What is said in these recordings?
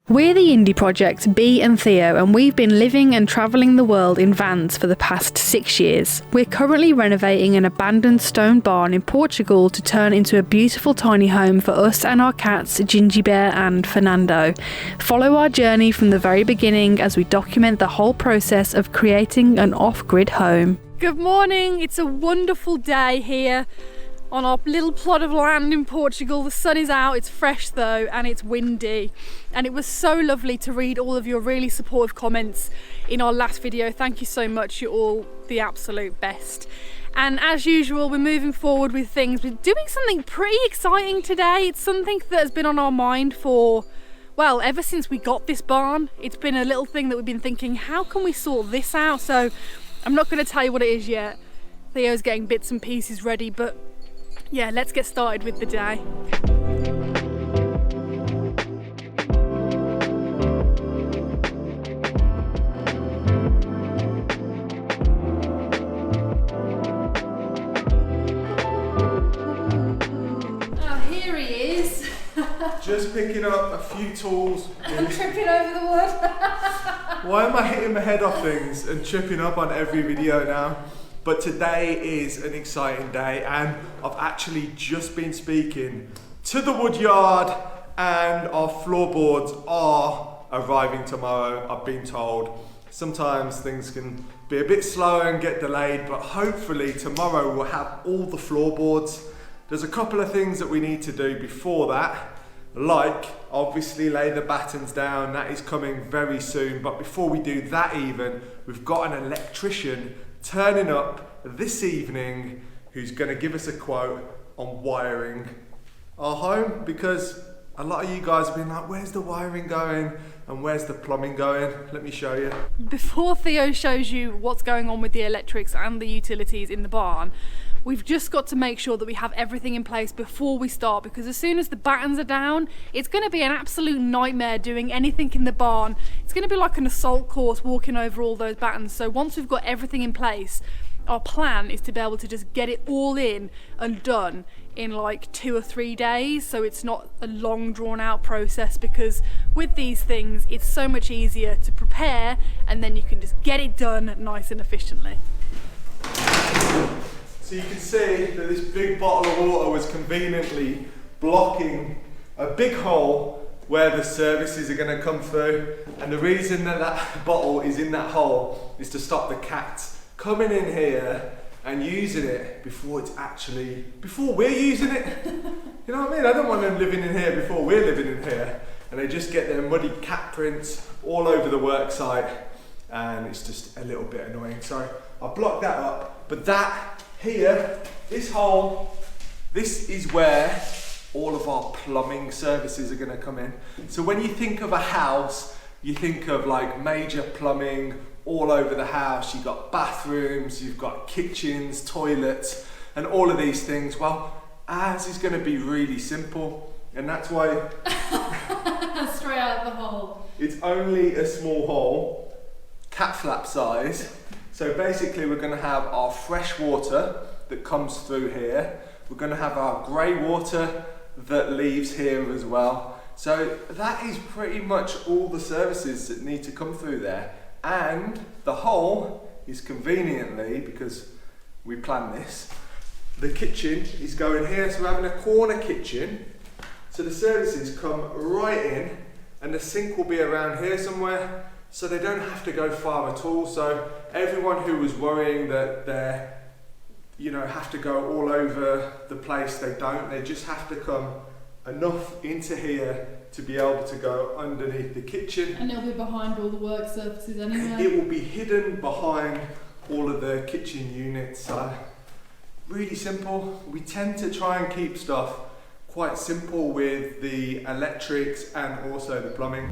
We're the indie project, Bee and Theo, and we've been living and travelling the world in vans for the past 6 years. We're currently renovating an abandoned stone barn in Portugal to turn into a beautiful tiny home for us and our cats, Ginjey Bear and Furrnando. Follow our journey from the very beginning as we document the whole process of creating an off-grid home. Good morning, it's a wonderful day here on our little plot of land in Portugal. The sun is out, it's fresh though, and it's windy. And it was so lovely to read all of your really supportive comments in our last video. Thank you so much, you're all the absolute best. And as usual, we're moving forward with things. We're doing something pretty exciting today. It's something that has been on our mind for, well, ever since we got this barn. It's been a little thing that we've been thinking, how can we sort this out? So I'm not going to tell you what it is yet. Theo's getting bits and pieces ready, but yeah, let's get started with the day. Oh, here he is. Just picking up a few tools. I'm tripping over the wood. Why am I hitting my head off things and tripping up on every video now? But today is an exciting day, and I've actually just been speaking to the woodyard, and our floorboards are arriving tomorrow, I've been told. Sometimes things can be a bit slow and get delayed, but hopefully tomorrow we'll have all the floorboards. There's a couple of things that we need to do before that, like obviously lay the battens down. That is coming very soon. But before we do that even, we've got an electrician turning up this evening who's going to give us a quote on wiring our home, because a lot of you guys have been like, where's the wiring going and where's the plumbing going? Let me show you. Before Theo shows you what's going on with the electrics and the utilities in the barn, we've just got to make sure that we have everything in place before we start, because as soon as the battens are down, it's going to be an absolute nightmare doing anything in the barn. It's going to be like an assault course walking over all those battens. So once we've got everything in place, our plan is to be able to just get it all in and done in like 2 or 3 days, so it's not a long drawn out process, because with these things it's so much easier to prepare and then you can just get it done nice and efficiently. So you can see that this big bottle of water was conveniently blocking a big hole where the services are going to come through, and the reason that that bottle is in that hole is to stop the cats coming in here and using it before we're using it. You know what I mean? I don't want them living in here before we're living in here, and they just get their muddy cat prints all over the work site, and it's just a little bit annoying. So I blocked that up, but that here, this hole, this is where all of our plumbing services are going to come in. So when you think of a house, you think of like major plumbing all over the house. You've got bathrooms, you've got kitchens, toilets, and all of these things. Well, ours is going to be really simple, and that's why straight out of the hole. It's only a small hole, cat flap size. So basically we're going to have our fresh water that comes through here. We're going to have our grey water that leaves here as well. So that is pretty much all the services that need to come through there. And the hole is conveniently, because we planned this, the kitchen is going here. So we're having a corner kitchen. So the services come right in, and the sink will be around here somewhere, so they don't have to go far at all. So everyone who was worrying that they, have to go all over the place, they don't. They just have to come enough into here to be able to go underneath the kitchen. And it'll be behind all the work surfaces anyway. It will be hidden behind all of the kitchen units. So really simple. We tend to try and keep stuff quite simple with the electrics and also the plumbing.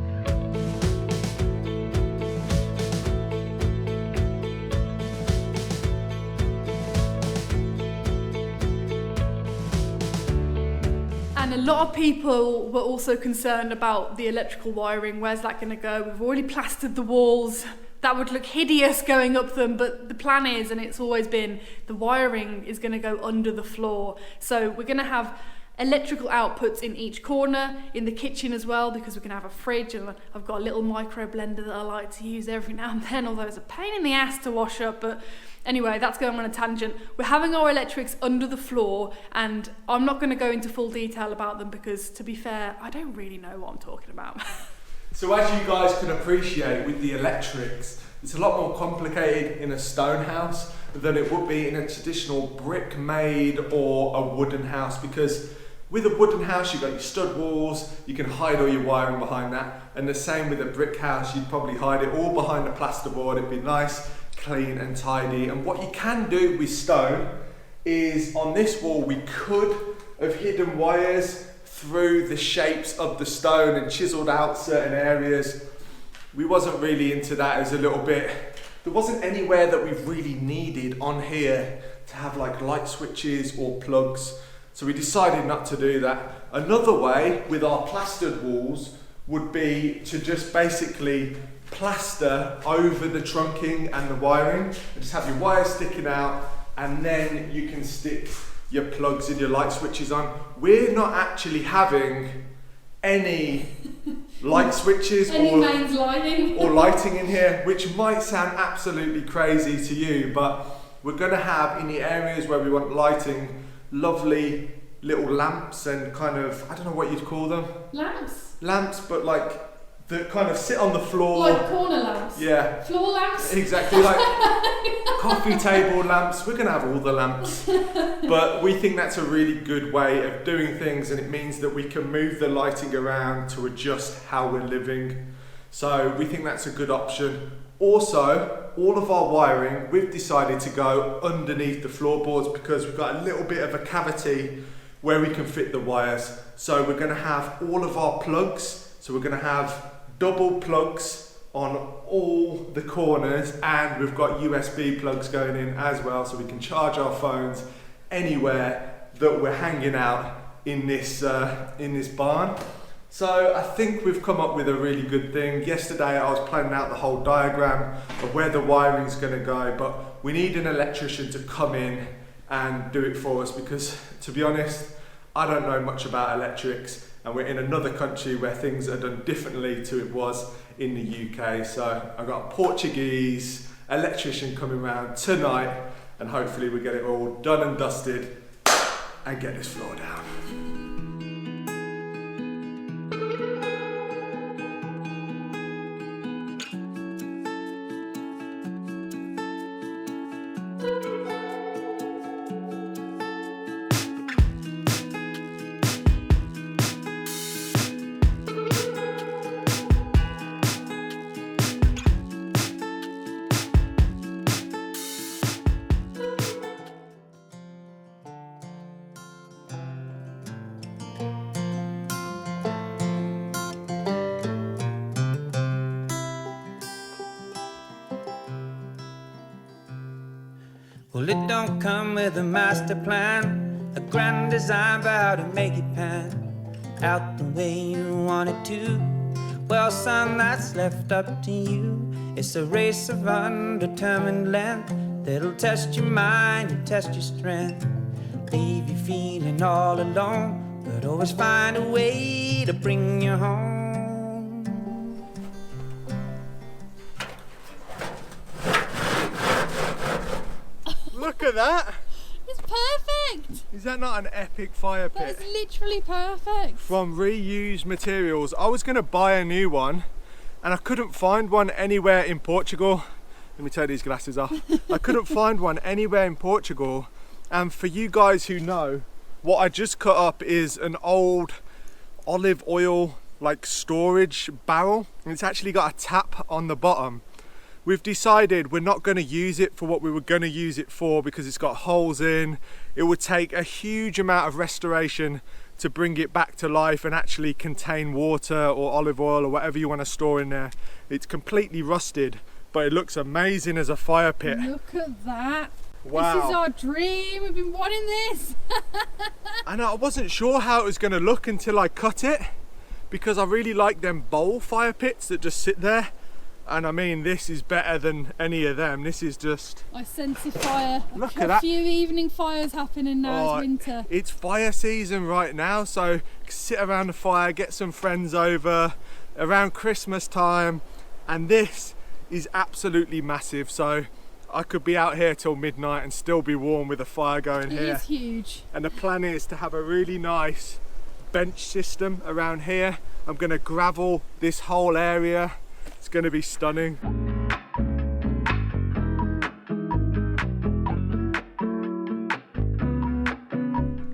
And a lot of people were also concerned about the electrical wiring. Where's that going to go? We've already plastered the walls. That would look hideous going up them, but the plan is, and it's always been, the wiring is going to go under the floor. So we're going to have electrical outputs in each corner, in the kitchen as well, because we can have a fridge, and I've got a little micro blender that I like to use every now and then, although it's a pain in the ass to wash up. But anyway, that's going on a tangent. We're having our electrics under the floor, and I'm not going to go into full detail about them because, to be fair, I don't really know what I'm talking about. So as you guys can appreciate with the electrics, it's a lot more complicated in a stone house than it would be in a traditional brick made or a wooden house, because with a wooden house you've got your stud walls, you can hide all your wiring behind that, and the same with a brick house, you'd probably hide it all behind a plasterboard. It'd be nice, clean and tidy. And what you can do with stone is, on this wall we could have hidden wires through the shapes of the stone and chiseled out certain areas. We wasn't really into that. As a little bit, there wasn't anywhere that we really needed on here to have like light switches or plugs, so we decided not to do that. Another way with our plastered walls would be to just basically plaster over the trunking and the wiring, and just have your wires sticking out, and then you can stick your plugs and your light switches on. We're not actually having any light switches or lighting in here, which might sound absolutely crazy to you, but we're going to have, in the areas where we want lighting, lovely little lamps and kind of, I don't know what you'd call them. Lamps, but like that kind of sit on the floor. Like corner lamps? Yeah. Floor lamps? Exactly, like coffee table lamps. We're going to have all the lamps. But we think that's a really good way of doing things, and it means that we can move the lighting around to adjust how we're living. So we think that's a good option. Also, all of our wiring, we've decided to go underneath the floorboards because we've got a little bit of a cavity where we can fit the wires. So we're going to have all of our plugs. So we're going to have double plugs on all the corners, and we've got USB plugs going in as well, so we can charge our phones anywhere that we're hanging out in this barn. So I think we've come up with a really good thing. Yesterday I was planning out the whole diagram of where the wiring's going to go, but we need an electrician to come in and do it for us, because to be honest, I don't know much about electrics, and we're in another country where things are done differently to it was in the UK. So I've got a Portuguese electrician coming around tonight, and hopefully we get it all done and dusted and get this floor down. Well, it don't come with a master plan, a grand design for how to make it pan out the way you want it to. Well, son, that's left up to you. It's a race of undetermined length that'll test your mind and test your strength, leave you feeling all alone, but always find a way to bring you home. Look at that! It's perfect! Is that not an epic fire pit? That is literally perfect. From reused materials. I was going to buy a new one and I couldn't find one anywhere in Portugal. Let me take these glasses off. I couldn't find one anywhere in Portugal. And for you guys who know, what I just cut up is an old olive oil like storage barrel, and it's actually got a tap on the bottom. We've decided we're not going to use it for what we were going to use it for because it's got holes in. It would take a huge amount of restoration to bring it back to life and actually contain water or olive oil or whatever you want to store in there. It's completely rusted, but it looks amazing as a fire pit. Look at that. Wow. This is our dream. We've been wanting this. And I wasn't sure how it was going to look until I cut it, because I really like them bowl fire pits that just sit there. And I mean, this is better than any of them. This is just... I sense a fire. Look at that. A few evening fires happening now. It's winter. It's fire season right now, so sit around the fire, get some friends over around Christmas time, and this is absolutely massive. So I could be out here till midnight and still be warm with a fire going here. It is huge. And the plan is to have a really nice bench system around here. I'm going to gravel this whole area. It's going to be stunning.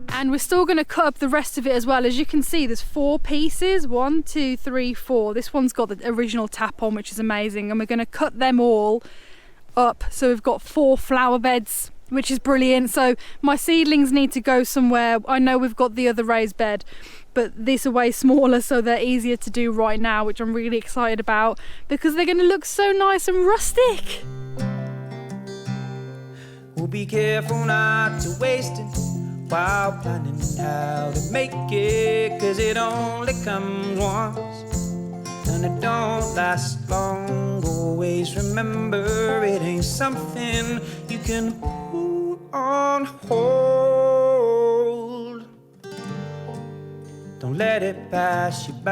And we're still going to cut up the rest of it as well. As you can see, there's 4 pieces. 1, 2, 3, 4. This one's got the original tap on, which is amazing. And we're going to cut them all up. So we've got 4 flower beds, which is brilliant. So my seedlings need to go somewhere. I know we've got the other raised bed, but these are way smaller, so they're easier to do right now, which I'm really excited about because they're going to look so nice and rustic. We'll be careful not to waste it while planning how to make it, 'cause it only comes once and it don't last long. Always remember, it ain't something you can put on hold. Don't let it pass you by.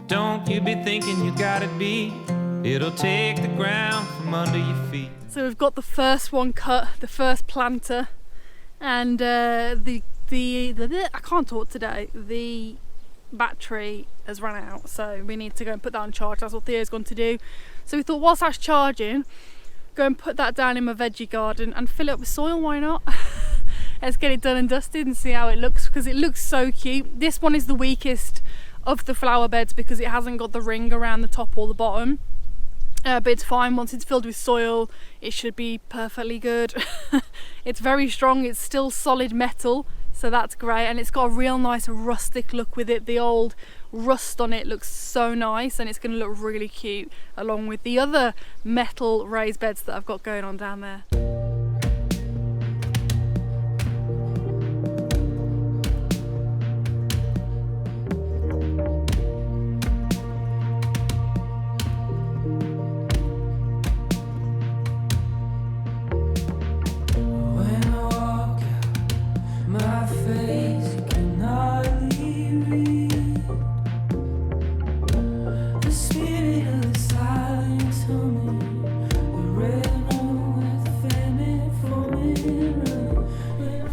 Don't you be thinking you gotta be. It'll take the ground from under your feet. So we've got the first one cut, the first planter, and the I can't talk today. The battery has run out, so we need to go and put that on charge. That's what Theo's going to do. So we thought, whilst that's charging, go and put that down in my veggie garden and fill it up with soil. Why not? Let's get it done and dusted and see how it looks, because it looks so cute. This one is the weakest of the flower beds because it hasn't got the ring around the top or the bottom. But it's fine. Once it's filled with soil, it should be perfectly good. It's very strong. It's still solid metal, so that's great. And it's got a real nice rustic look with it. The old rust on it looks so nice, and it's going to look really cute along with the other metal raised beds that I've got going on down there.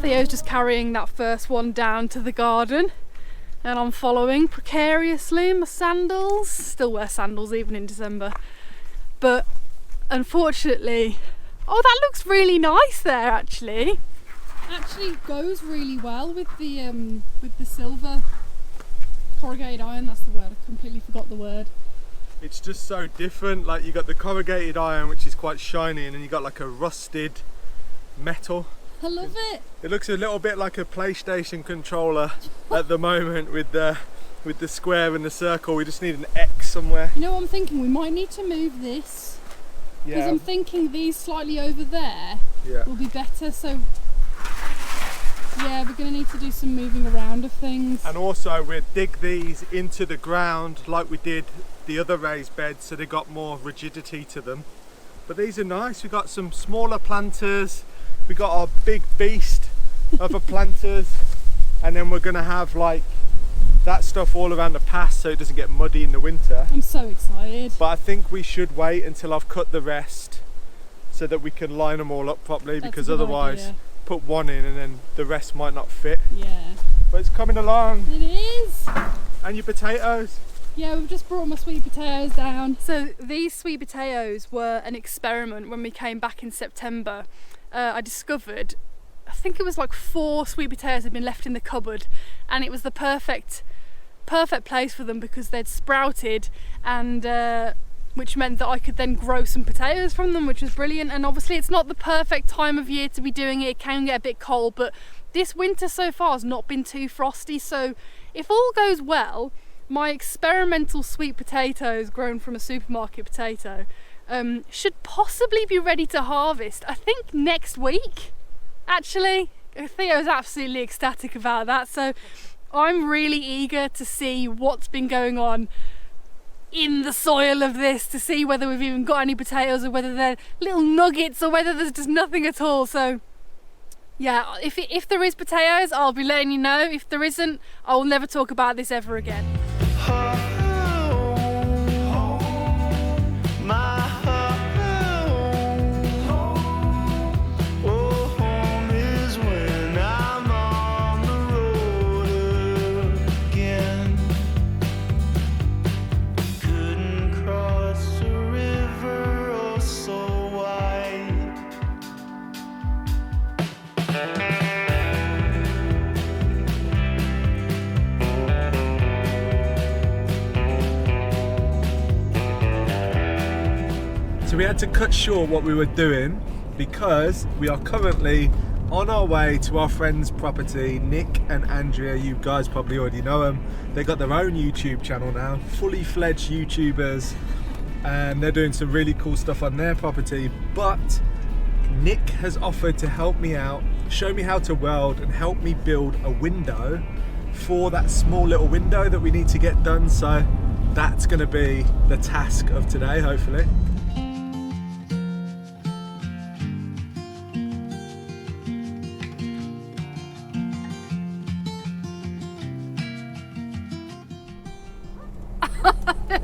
Theo's just carrying that first one down to the garden, and I'm following precariously in my sandals. Still wear sandals even in December, but unfortunately, oh, that looks really nice there. Actually goes really well with the silver corrugated iron. That's the word. I completely forgot the word. It's just so different. Like, you got the corrugated iron, which is quite shiny, and then you got like a rusted metal. I love it. It looks a little bit like a PlayStation controller at the moment with the square and the circle. We just need an X somewhere. You know what I'm thinking? We might need to move this. Because I'm thinking these slightly over there will be better. So yeah, we're going to need to do some moving around of things. And also we'll dig these into the ground like we did the other raised beds, so they got more rigidity to them. But these are nice. We've got some smaller planters. We got our big beast of a planters, and then we're gonna have like that stuff all around the path so it doesn't get muddy in the winter. I'm so excited. But I think we should wait until I've cut the rest so that we can line them all up properly. That's because otherwise put one in and then the rest might not fit. Yeah. But it's coming along. It is. And your potatoes. Yeah, we've just brought my sweet potatoes down. So these sweet potatoes were an experiment when we came back in September. I discovered, I think it was like 4 sweet potatoes had been left in the cupboard, and it was the perfect place for them because they'd sprouted, and which meant that I could then grow some potatoes from them, which was brilliant. And obviously it's not the perfect time of year to be doing it. It can get a bit cold, but this winter so far has not been too frosty, so if all goes well, my experimental sweet potatoes grown from a supermarket potato should possibly be ready to harvest, I think next week. Actually, Theo's absolutely ecstatic about that, so I'm really eager to see what's been going on in the soil of this, to see whether we've even got any potatoes or whether they're little nuggets or whether there's just nothing at all. So yeah, if there is potatoes, I'll be letting you know. If there isn't, I will never talk about this ever again. So we had to cut short what we were doing because we are currently on our way to our friend's property. Nick and Andrea, you guys probably already know them. They got their own YouTube channel now, fully fledged YouTubers, and they're doing some really cool stuff on their property. But Nick has offered to help me out, show me how to weld and help me build a window for that small little window that we need to get done. So that's going to be the task of today, hopefully.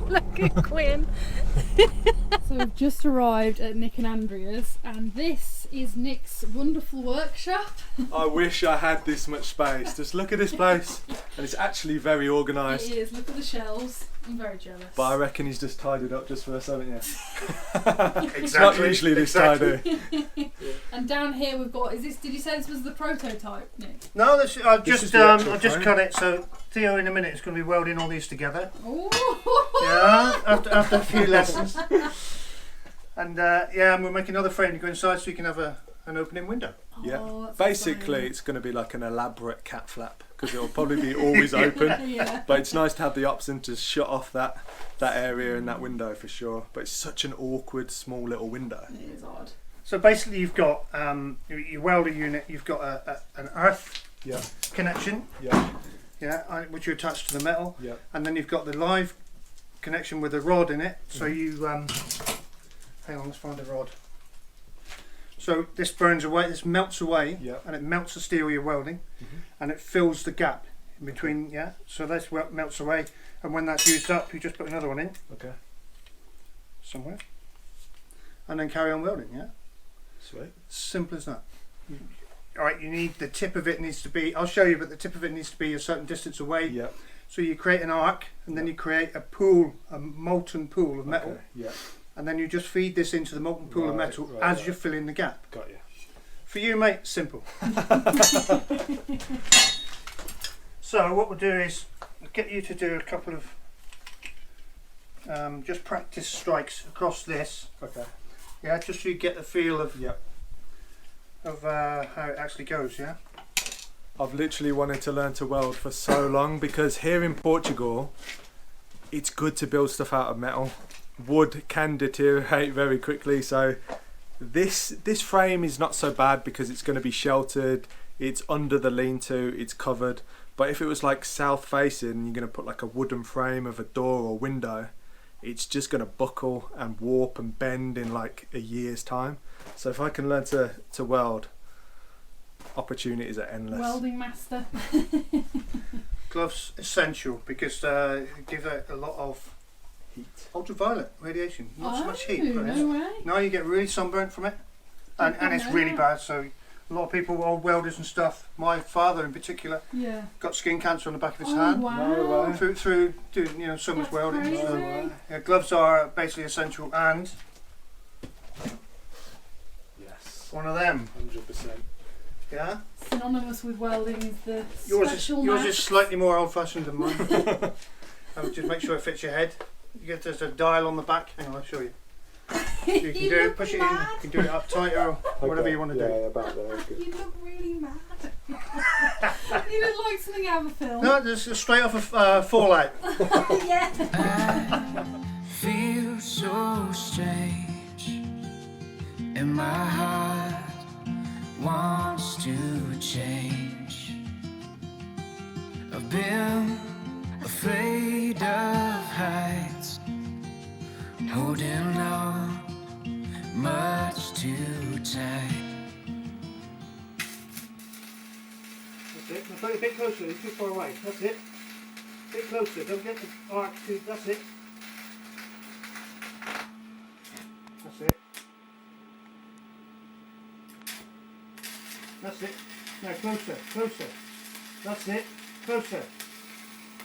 Look at Quinn. So we've just arrived at Nick and Andrea's, and this is Nick's wonderful workshop. I wish I had this much space. Just look at this place, and it's actually very organised. It is, look at the shelves. I'm very jealous. But I reckon he's just tidied up just for us, haven't you? Exactly. It's not usually this tidy. And down here we've got, is this, did you say this was the prototype, Nick? No, this, I've This is just the actual I've just frame. cut it. So Theo in a minute is going to be welding all these together. Ooh. Yeah, after a few lessons. And yeah, and we'll make another frame to go inside so you can have an opening window. Yeah. Oh, that's Basically, exciting. it's going to be like an elaborate cat flap because it'll probably be always open. Yeah. But it's nice to have the option to shut off that area and that window for sure. But it's such an awkward small little window. It is odd. So basically, you've got your welder unit. You've got an earth Yeah. connection, Yeah. which you attach to the metal, Yeah. and then you've got the live connection with a rod in it. So you hang on, let's find a rod. So this burns away, this melts away, Yeah. and it melts the steel you're welding, and it fills the gap in between. Yeah, so that's what melts away, and when that's used up, you just put another one in Okay. somewhere, and then carry on welding. Yeah, Sweet. simple as that. All right, you need the tip of it needs to be. I'll show you, but the tip of it needs to be a certain distance away. Yeah. So you create an arc, and then you create a pool, a molten pool of metal. Okay. Yeah. And then you just feed this into the molten pool of Right, metal right, as right. you're filling the gap. Got you. For you, mate, simple. So what we'll do is get you to do a couple of just practice strikes across this. Okay. Yeah, just so you get the feel of Yeah. how it actually goes. Yeah. I've literally wanted to learn to weld for so long because here in Portugal, it's good to build stuff out of metal. Wood can deteriorate very quickly, so this frame is not so bad because it's going to be sheltered, it's under the lean-to, it's covered. But if it was like south facing, you're going to put like a wooden frame of a door or window, it's just going to buckle and warp and bend in like a year's time. So if I can learn to weld, opportunities are endless. Welding master. Gloves essential because give out a lot of Heat. ultraviolet radiation. Not so much heat. But No way. no, you get really sunburnt from it, and it's really bad. So a lot of people, old welders and stuff. My father in particular Yeah. got skin cancer on the back of his Oh hand wow. No way. through doing so much That's welding. crazy. So, yeah, gloves are basically essential, and Yes. one of them. 100%. Yeah, Synonymous with welding is the yours special is mask. slightly more old-fashioned than mine. I would just make sure it fits your head. You get there's a dial on the back. Hang on, I'll show you. So you can You do it, look push it in. mad. You can do it up tighter or whatever you want to do. about there. Good. You look really mad. You look like something out of a film. No, this is straight off of Fallout. Yeah. Feel so strange, and my heart wants to change. been afraid of heights, holding on much too tight. That's it. Now put it a bit closer, it's too far away. That's it. A bit closer, don't get the arc too. That's it. That's it. That's it. Now closer, closer. That's it. Closer.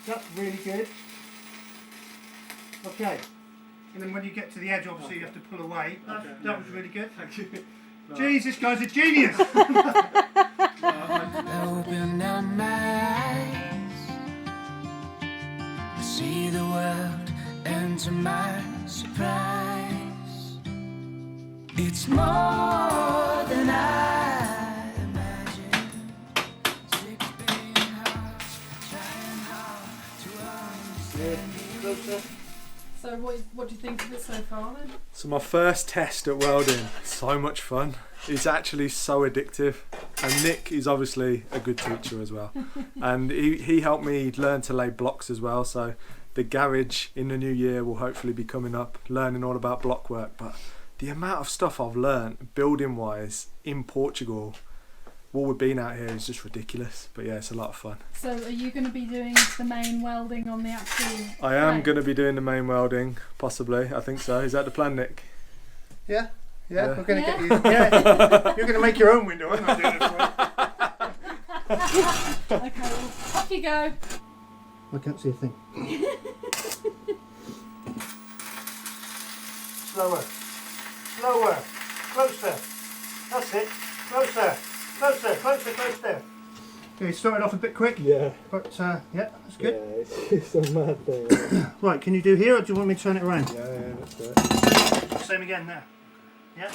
That's really good. Okay. And then when you get to the edge, obviously you have to pull away. That was really good. Thank you. Jeez, this guy's a genius! Open up my eyes, I see the world, and to my surprise, it's more than I imagined. 6 billion hearts trying hard to understand. Closer. So what do you think of it so far then? So my first test at welding, so much fun. It's actually so addictive. And Nick is obviously a good teacher as well. And he helped me learn to lay blocks as well. So the garage in the new year will hopefully be coming up, learning all about block work. But the amount of stuff I've learned building wise in Portugal, what we've been out here is just ridiculous. But yeah, it's a lot of fun. So are you going to be doing the main welding on the actual I am frame? going to be doing the main welding, possibly. I think so. Is that the plan, Nick? Yeah? Yeah. We're going to get you. Yeah. You're going to make your own window. I'm not doing it for you. Okay, well, off you go. I can't see a thing. Slower. Slower. Closer. That's it. Closer. Closer. Closer. Closer. Okay, started off a bit quick. Yeah. But yeah, that's good. Yeah, it's a mad thing. Right, can you do here or do you want me to turn it around? Yeah, that's it. Same again now. Yeah.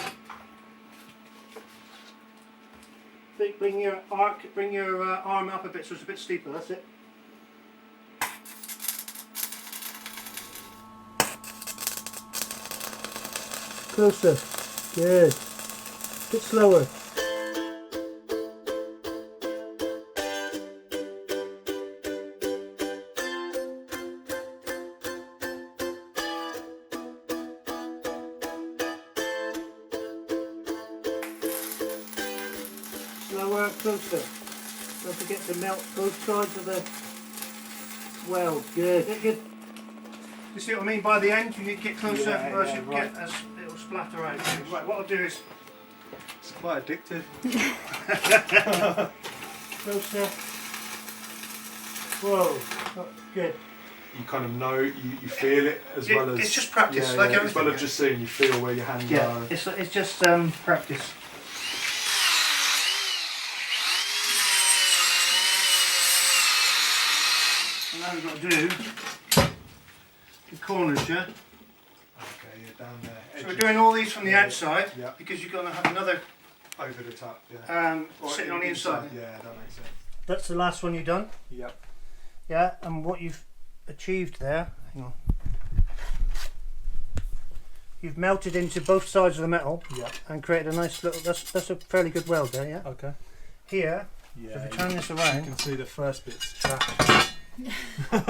Bring your arm up a bit so it's a bit steeper. That's it. Closer. Good. Bit slower. Slower, closer. Don't forget to melt both sides of the weld. Good. Good. You see what I mean? By the end, you need to get closer, or else you'll get it'll splatter out. Right. What I'll do is It's quite addictive. closer. Whoa. Oh, good. You kind of know, you feel it as well as... It's just practice, yeah, like yeah, everything. as well as just seeing, you feel where your hands Yeah. are. It's just practice. And now we've got to do the corners, yeah? Okay, yeah, down there. So we're doing all these from the outside, Yeah. because you're going to have another Over the top, yeah. Or sitting on the inside. Yeah, that makes sense. That's the last one you've done. Yep. Yeah, and what you've achieved there, hang on. You've melted into both sides of the metal Yep. and created a nice little, that's a fairly good weld there, yeah? Okay. Here, Yeah. if you turn this You around, can see the first bit's trash.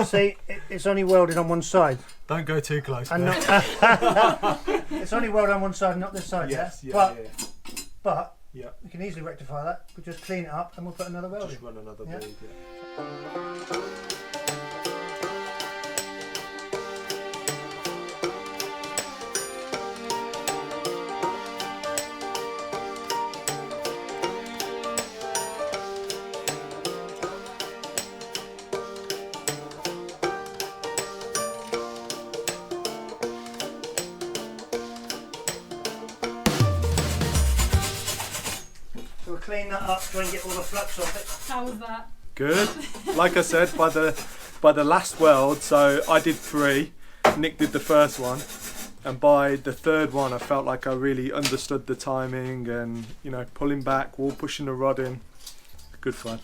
see, it's only welded on one side. Don't go too close. And mate. not, it's only welded on one side, not this side, Yes, yeah? yeah, But yeah. we can easily rectify that. We'll just clean it up and we'll put another weld Just in. run another Yeah. bead, yeah. So we'll clean that up, try and get all the flux off it. How was that? Good. Like I said, by the last weld, so I did 3, Nick did the first one, and by the third one I felt like I really understood the timing and, you know, pulling back, wall pushing the rod in. Good fun.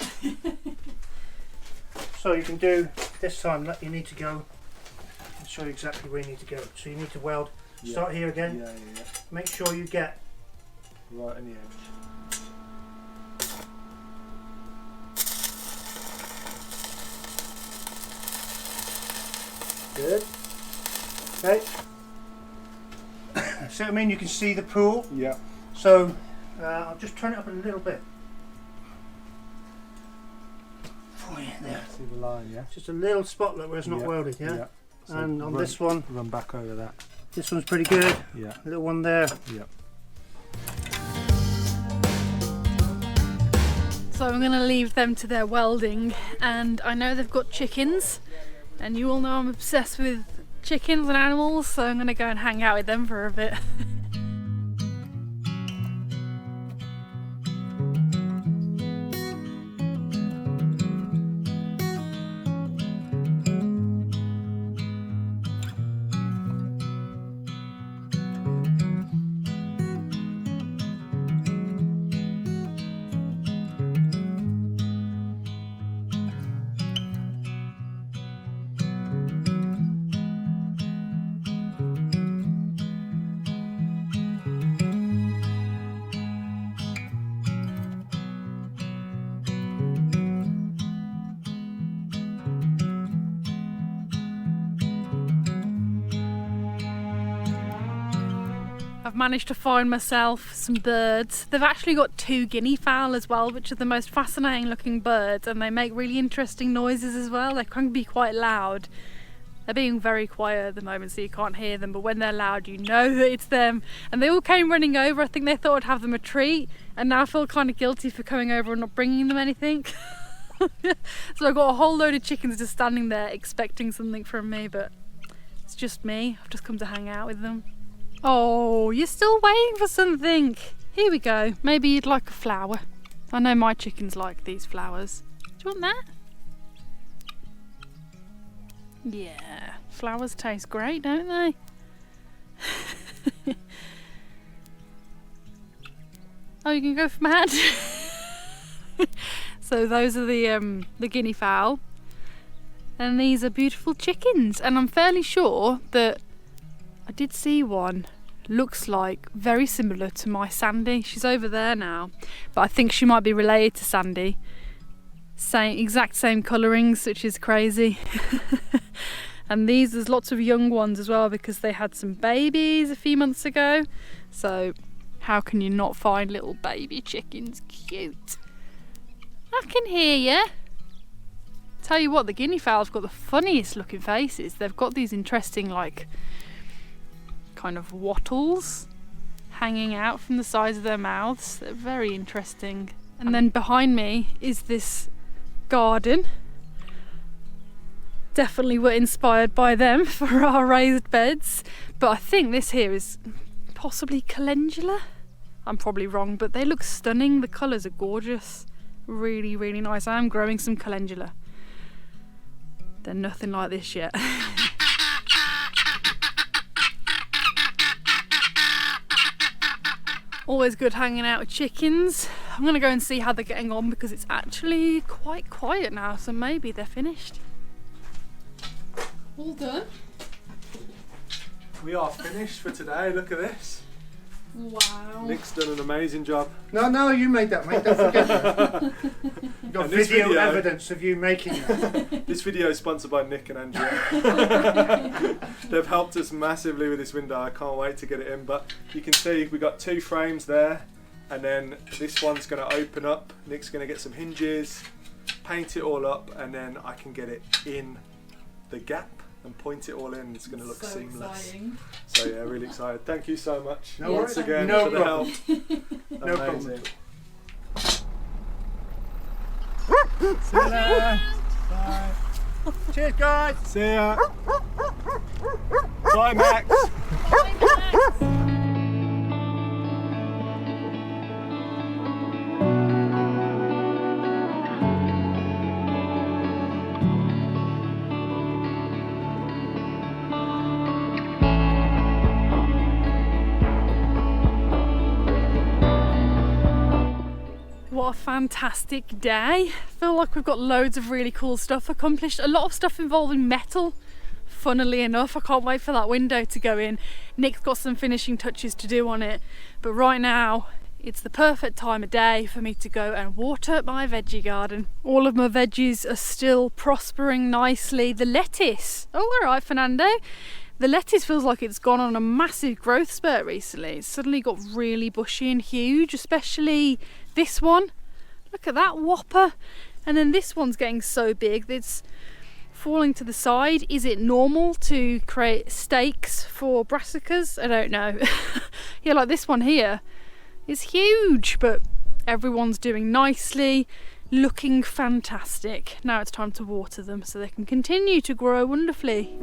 So you can do this time, you need to go and show you exactly where you need to go. So you need to weld, start here again, Yeah. make sure you get Right in the edge. Good. Okay. So I mean, you can see the pool. Yeah. So I'll just turn it up a little bit. Oh yeah, there. See the line, yeah? Just a little spotlet where it's not welded, yeah? So and on this one, run back over that. this one's pretty good. Yeah. Little one there. Yeah. So I'm going to leave them to their welding, and I know they've got chickens, and you all know I'm obsessed with chickens and animals, so I'm going to go and hang out with them for a bit. I've managed to find myself some birds. They've actually got 2 guinea fowl as well, which are the most fascinating looking birds, and they make really interesting noises as well. They can be quite loud. They're being very quiet at the moment, so you can't hear them, but when they're loud you know that it's them. And they all came running over. I think they thought I'd have them a treat, and now I feel kind of guilty for coming over and not bringing them anything. So I've got a whole load of chickens just standing there expecting something from me, but it's just me. I've just come to hang out with them. Oh, you're still waiting for something. Here we go. Maybe you'd like a flower. I know my chickens like these flowers. Do you want that? Yeah, flowers taste great, don't they? Oh, you can go for my hand. So those are the guinea fowl, and these are beautiful chickens. And I'm fairly sure that I did see one. Looks like very similar to my Sandy. She's over there now, but I think she might be related to Sandy. Exact same colourings, which is crazy. And there's lots of young ones as well, because they had some babies a few months ago. So how can you not find little baby chickens cute? I can hear you. Tell you what, the guinea fowl's got the funniest looking faces. They've got these interesting, like, kind of wattles hanging out from the sides of their mouths. They're very interesting. And then behind me is this garden. Definitely were inspired by them for our raised beds, but I think this here is possibly calendula. I'm probably wrong, but they look stunning. The colours are gorgeous. Really, really nice. I am growing some calendula. They're nothing like this yet. Always good hanging out with chickens. I'm going to go and see how they're getting on, because it's actually quite quiet now, so maybe they're finished. All done. We are finished for today. Look at this. Wow. Nick's done an amazing job. No, you made that, mate. Don't forget that. You've got video evidence of you making that. This video is sponsored by Nick and Andrea. They've helped us massively with this window. I can't wait to get it in. But you can see we've got 2 frames there, and then this one's going to open up. Nick's going to get some hinges, paint it all up, and then I can get it in the gap and point it all in. It's going to look so seamless. Exciting. So yeah, really excited. Thank you so much once again for the help. No problem. See you later. Bye. Cheers, guys. See ya. Bye, Max. Bye, Max. What a fantastic day. I feel like we've got loads of really cool stuff accomplished. A lot of stuff involving metal, funnily enough. I can't wait for that window to go in. Nick's got some finishing touches to do on it, but right now It's the perfect time of day for me to go and water my veggie garden. All of my veggies are still prospering nicely. The lettuce, oh all right Fernando, the lettuce feels like it's gone on a massive growth spurt recently. It's suddenly got really bushy and huge, especially this one. Look at that whopper. And then this one's getting so big that it's falling to the side. Is it normal to create stakes for brassicas? I don't know. Yeah, like this one here is huge, but everyone's doing nicely, looking fantastic. Now it's time to water them so they can continue to grow wonderfully.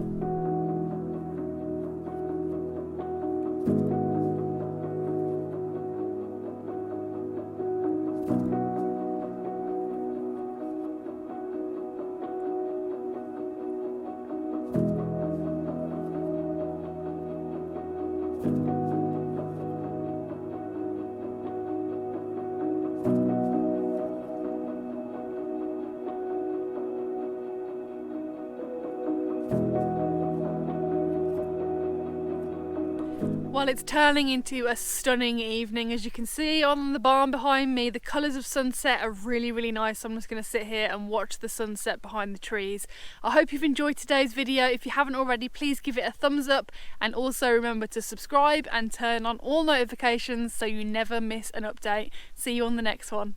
Well, it's turning into a stunning evening. As you can see on the barn behind me, the colours of sunset are really, really nice. So I'm just going to sit here and watch the sunset behind the trees. I hope you've enjoyed today's video. If you haven't already, please give it a thumbs up, and also remember to subscribe and turn on all notifications so you never miss an update. See you on the next one.